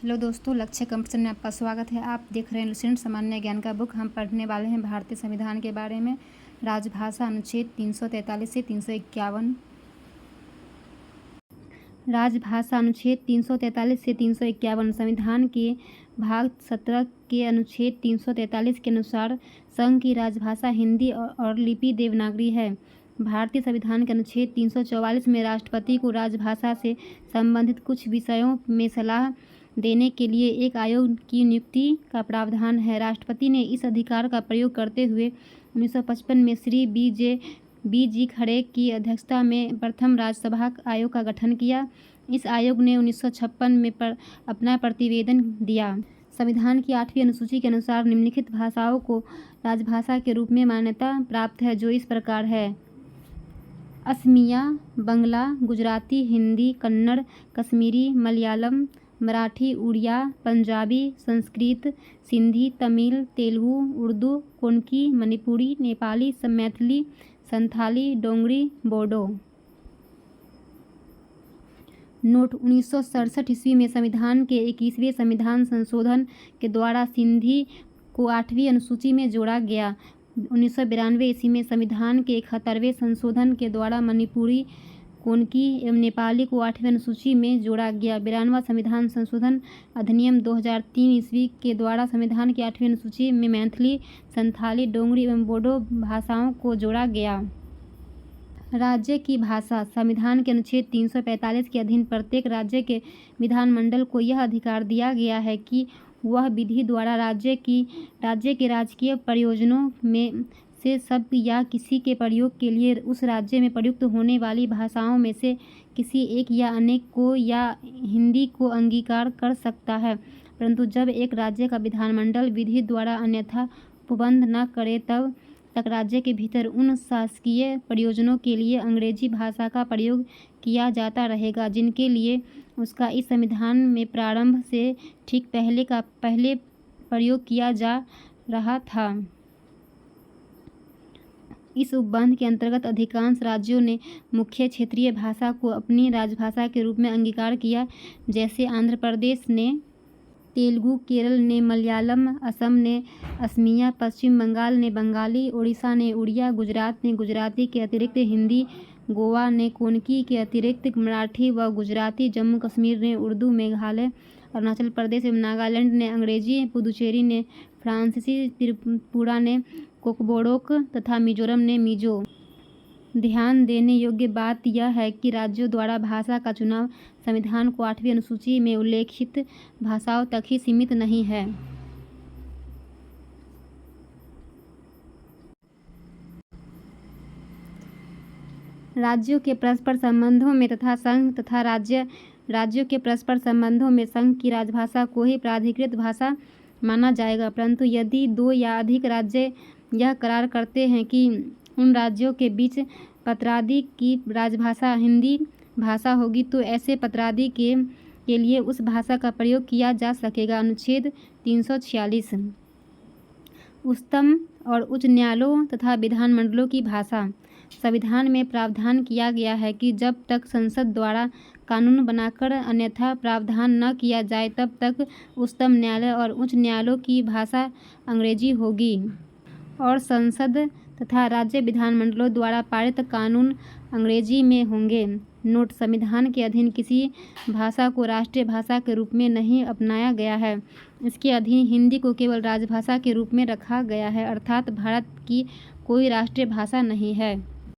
Hello दोस्तों, लक्ष्य competition में आपका स्वागत है। आप देख रहे हैं लुसेंट सामान्य ज्ञान का बुक। हम पढ़ने वाले हैं भारतीय संविधान के बारे में। राजभाषा अनुच्छेद 343 से 351। राजभाषा अनुच्छेद 343 से 351 संविधान के भाग 17 के अनुच्छेद 343 के अनुसार संघ की राजभाषा हिंदी और लिपि देवनागरी है। भारतीय संविधान के अनुच्छेद 344 में राष्ट्रपति को राजभाषा से संबंधित कुछ विषयों में सलाह देने के लिए एक आयोग की नियुक्ति का प्रावधान है। राष्ट्रपति ने इस अधिकार का प्रयोग करते हुए 1955 में श्री बी.जी. खड़गे की अध्यक्षता में प्रथम राज्यसभा आयोग का गठन किया। इस आयोग ने 1956 में अपना प्रतिवेदन दिया। संविधान की 8वीं अनुसूची के अनुसार निम्नलिखित भाषाओं को राजभाषा के रूप में मान्यता प्राप्त है, जो इस प्रकार है: असमिया, बंगला, गुजराती, हिंदी, कन्नड़, कश्मीरी, मलयालम, मराठी, उड़िया, पंजाबी, संस्कृत, सिंधी, तमिल, तेलुगु, उर्दू, कोंकणी, मणिपुरी, नेपाली, मैथिली, संथाली, डोगरी, बोडो। नोट: 1967 ईस्वी में संविधान के 21वें संविधान संशोधन के द्वारा सिंधी को 8वीं अनुसूची में जोड़ा गया। 1992 ईस्वी में संविधान के 71वें संशोधन के द्वारा मणिपुरी, कोंकणी एवं नेपाली को 8वीं अनुसूची में जोड़ा गया। 92वां संविधान संशोधन अधिनियम 2003 ईस्वी के द्वारा संविधान की 8वीं अनुसूची में मैथिली, संथाली, डोगरी एवं बोडो भाषाओं को जोड़ा गया। राज्य की भाषा: संविधान के अनुच्छेद 345 के अधीन प्रत्येक राज्य के विधानमंडल को यह अधिकार दिया गया है कि वह विधि द्वारा राज्य के राजकीय प्रयोजनों में से शब्द या किसी के प्रयोग के लिए उस राज्य में प्रयुक्त होने वाली भाषाओं में से किसी एक या अनेक को या हिंदी को अंगीकार कर सकता है, परंतु जब एक राज्य का विधानमंडल विधि द्वारा अन्यथा उपबंध न करे तब तक राज्य के भीतर उन शासकीय प्रयोजनों के लिए अंग्रेजी भाषा का प्रयोग किया जाता रहेगा जिनके लिए उसका इस संविधान में प्रारंभ से ठीक पहले प्रयोग किया जा रहा था। इस उपबंध के अंतर्गत अधिकांश राज्यों ने मुख्य क्षेत्रीय भाषा को अपनी राजभाषा के रूप में अंगीकार किया, जैसे आंध्र प्रदेश ने तेलुगु, केरल ने मलयालम, असम ने असमिया, पश्चिम बंगाल ने बंगाली, उड़ीसा ने उड़िया, गुजरात ने गुजराती के अतिरिक्त हिंदी, गोवा ने कोंकणी के अतिरिक्त मराठी व गुजराती, जम्मू कश्मीर ने उर्दू, मेघालय, अरुणाचल प्रदेश एवं नागालैंड ने अंग्रेजी, पुदुचेरी ने फ्रांसीसी, त्रिपुरा ने कोकबोरोक तथा मिजोरम ने मिजो। ध्यान देने योग्य बात यह है कि राज्यों द्वारा भाषा का चुनाव संविधान को 8वीं अनुसूची में उल्लेखित भाषाओं तक ही सीमित नहीं है। राज्यों के परस्पर संबंधों में तथा संघ तथा राज्यों के परस्पर संबंधों में संघ की राजभाषा को ही प्राधिकृत भाषा माना जाएगा, परंतु यदि दो या अधिक राज्य यह करार करते हैं कि उन राज्यों के बीच पत्रादि की राजभाषा हिंदी भाषा होगी, तो ऐसे पत्रादि के लिए उस भाषा का प्रयोग किया जा सकेगा। अनुच्छेद 346 उच्चतम और उच्च न्यायालयों तथा विधानमंडलों की भाषा। संविधान में प्रावधान किया गया है कि जब तक संसद द्वारा कानून बनाकर अन्यथा प्रावधान न किया जाए तब तक उच्चतम न्यायालय और उच्च न्यायालयों की भाषा अंग्रेजी होगी और संसद तथा राज्य विधानमंडलों द्वारा पारित कानून अंग्रेजी में होंगे। नोट: संविधान के अधीन किसी भाषा को राष्ट्रीय भाषा के रूप में नहीं अपनाया गया है। इसके अधीन हिंदी को केवल राजभाषा के रूप में रखा गया है, अर्थात भारत की कोई राष्ट्रीय भाषा नहीं है।